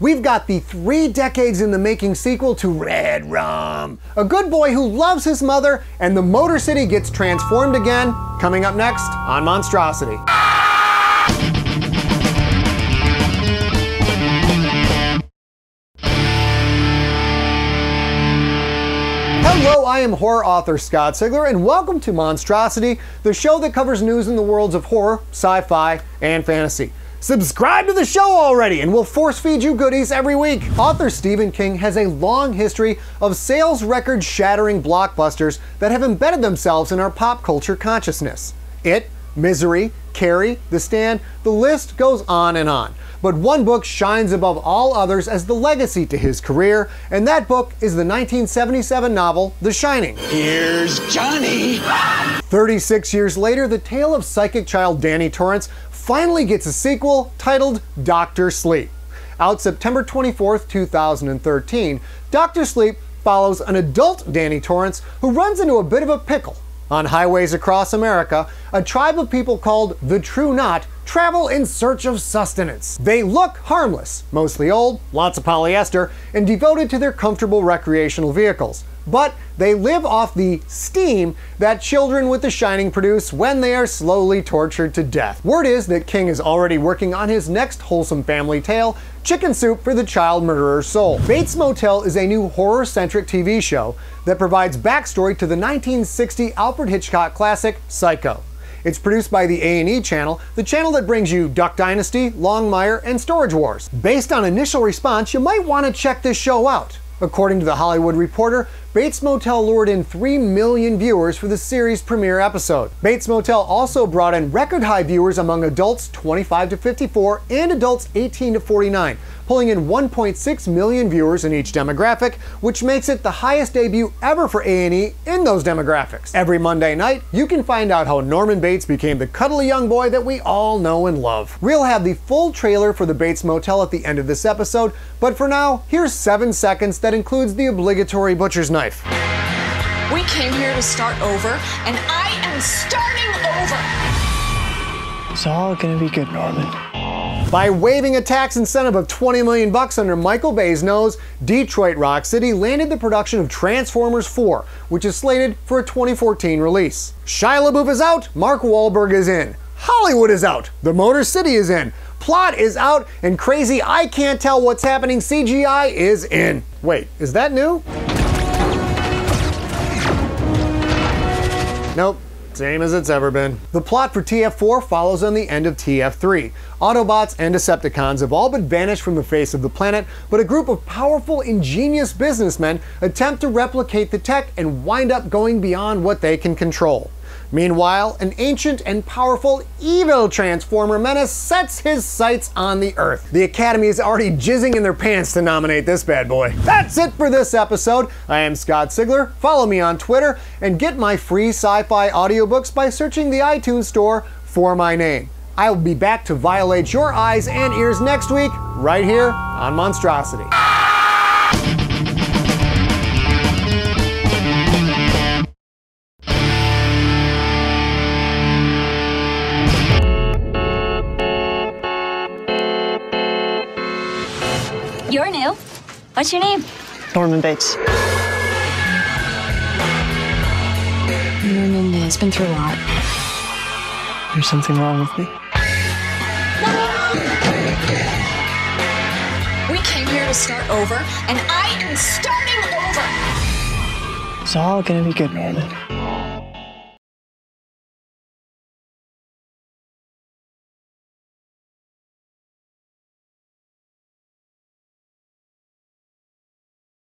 we've got the 3 decades in the making sequel to Red Rum. A good boy who loves his mother and the Motor City gets transformed again, coming up next on Monstrosity. Hello, I am horror author Scott Sigler, and welcome to Monstrosity, the show that covers news in the worlds of horror, sci-fi, and fantasy. Subscribe to the show already, and we'll force feed you goodies every week. Author Stephen King has a long history of sales record-shattering blockbusters that have embedded themselves in our pop culture consciousness. It, Misery, Carrie, The Stand, the list goes on and on. But one book shines above all others as the legacy to his career, and that book is the 1977 novel, The Shining. Here's Johnny! 36 years later, the tale of psychic child Danny Torrance finally gets a sequel titled Dr. Sleep. Out September 24th, 2013, Dr. Sleep follows an adult Danny Torrance who runs into a bit of a pickle. On highways across America, a tribe of people called the True Knot travel in search of sustenance. They look harmless, mostly old, lots of polyester, and devoted to their comfortable recreational vehicles. But they live off the steam that children with The Shining produce when they are slowly tortured to death. Word is that King is already working on his next wholesome family tale, Chicken Soup for the Child Murderer's Soul. Bates Motel is a new horror-centric TV show that provides backstory to the 1960 Alfred Hitchcock classic, Psycho. It's produced by the A&E channel, the channel that brings you Duck Dynasty, Longmire, and Storage Wars. Based on initial response, you might want to check this show out. According to The Hollywood Reporter, Bates Motel lured in 3 million viewers for the series' premiere episode. Bates Motel also brought in record-high viewers among adults 25 to 54 and adults 18 to 49, pulling in 1.6 million viewers in each demographic, which makes it the highest debut ever for A&E in those demographics. Every Monday night, you can find out how Norman Bates became the cuddly young boy that we all know and love. We'll have the full trailer for the Bates Motel at the end of this episode, but for now, here's 7 seconds that includes the obligatory butcher's knife. We came here to start over, and I am starting over! It's all gonna be good, Norman. By waving a tax incentive of $20 million under Michael Bay's nose, Detroit Rock City landed the production of Transformers 4, which is slated for a 2014 release. Shia LaBeouf is out, Mark Wahlberg is in. Hollywood is out, the Motor City is in. Plot is out, and crazy I can't tell what's happening CGI is in. Wait, is that new? Nope, same as it's ever been. The plot for TF4 follows on the end of TF3. Autobots and Decepticons have all but vanished from the face of the planet, but a group of powerful, ingenious businessmen attempt to replicate the tech and wind up going beyond what they can control. Meanwhile, an ancient and powerful evil Transformer menace sets his sights on the Earth. The Academy is already jizzing in their pants to nominate this bad boy. That's it for this episode. I am Scott Sigler. Follow me on Twitter and get my free sci-fi audiobooks by searching the iTunes store for my name. I will be back to violate your eyes and ears next week, right here on Monstrosity. You're new. What's your name? Norman Bates. Norman has been through a lot. There's something wrong with me. We came here to start over, and I am starting over! It's all gonna be good, Norman.